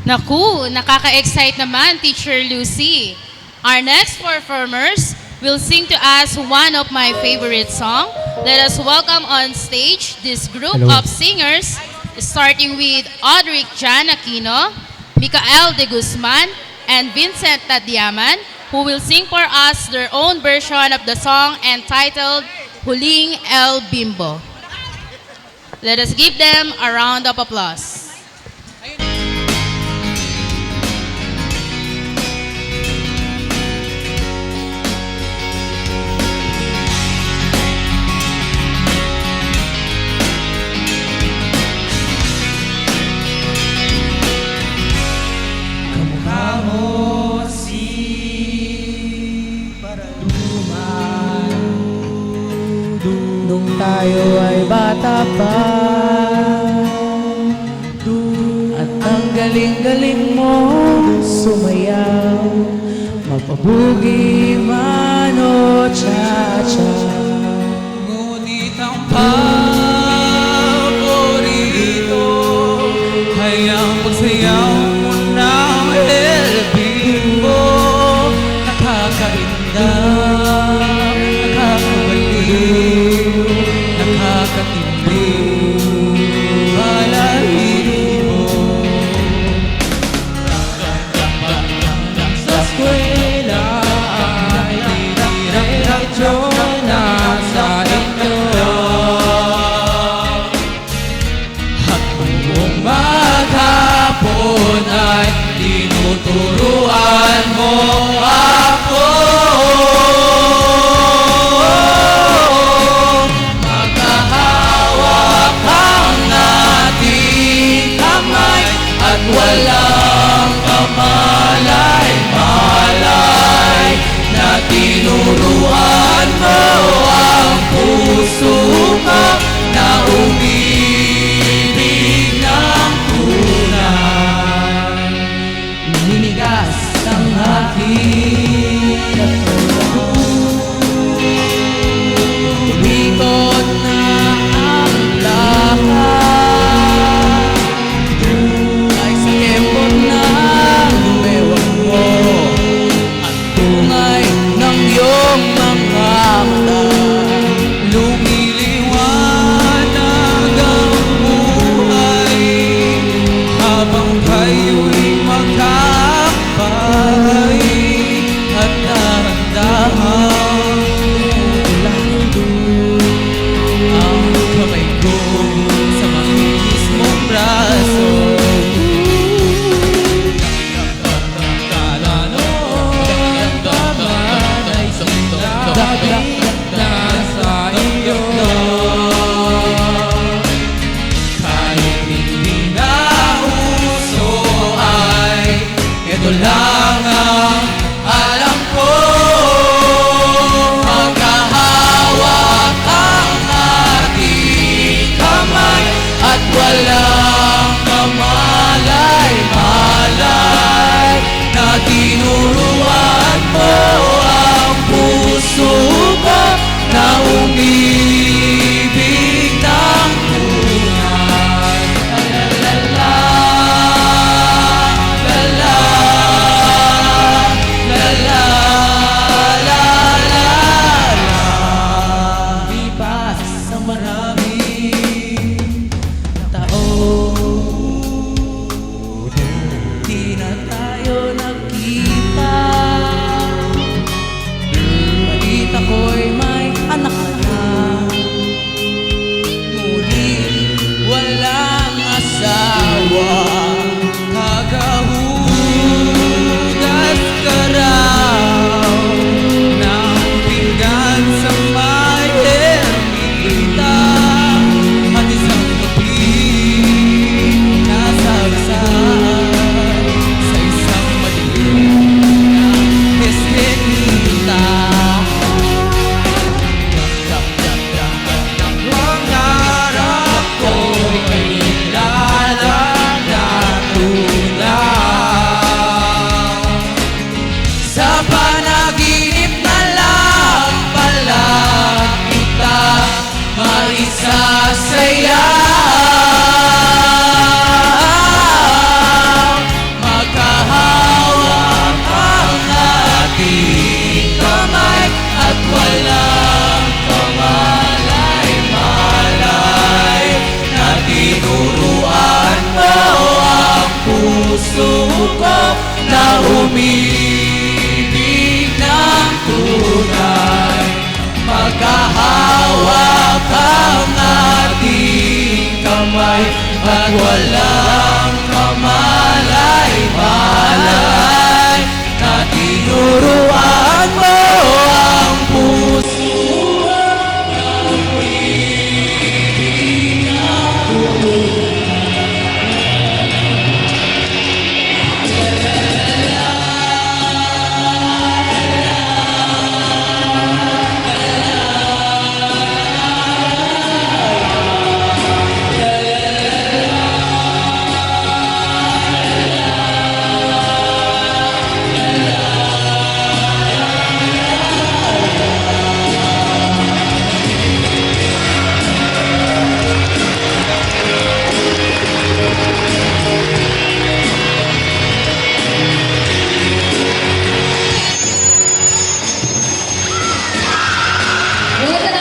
Naku, nakaka-excite naman, Teacher Lucy. Our next performers will sing to us one of my favorite songs. Let us welcome on stage this group of singers, starting with Audric Jan Aquino, Micael de Guzman, and Vincent Tadiaman, who will sing for us their own version of the song entitled Huling El Bimbo. Let us give them a round of applause. Nung tayo ay bata pa, at ang galing-galing mo sumayaw, mapabugi man o cha-cha. Ngunit ang paborito ay ang pagsayaw mo ng El Bimbo. Nakakainda, nakakabaliw, nakakatindi, balahibo. Sa eskwela ay diretso na sa inyo, at buong maghapon ay tinuturuan mo ako. Magkahawak ang ating kamay at walang kamalay-malay, na tinuruan mo ang puso ko na umibig ng tunay. Ninigas ang aking umikot na ang lahat, ay sa kembot ng lumewang mo at tungay ng iyong mga mata. Lumiliwanag ang buhay habang kayo'y magkakapay, at dahan-dahan ang kamay ko sa makinis mong braso. Nasa iyo, kahit hindi na uso ay ito lang ang alam ko. Magkahawak ang ating kamay at walang kamalay-malay, na tinuruan mo ang puso ko na umibig ng tunay. La la la, la la, la la, la la. Lipas ang maraming taon, di na tayo nagkita. Balita ko'y may anak ka na, ngunit walang asawa. Kagahugas ka raw ng pinggan sa may ermita, at isang gabi nasagasaan sa isang madilim na eskinita. Pangarap ko'y kailangan na tunay. ko na umibig ng tunay. Magkahawak ang ating kamay at walang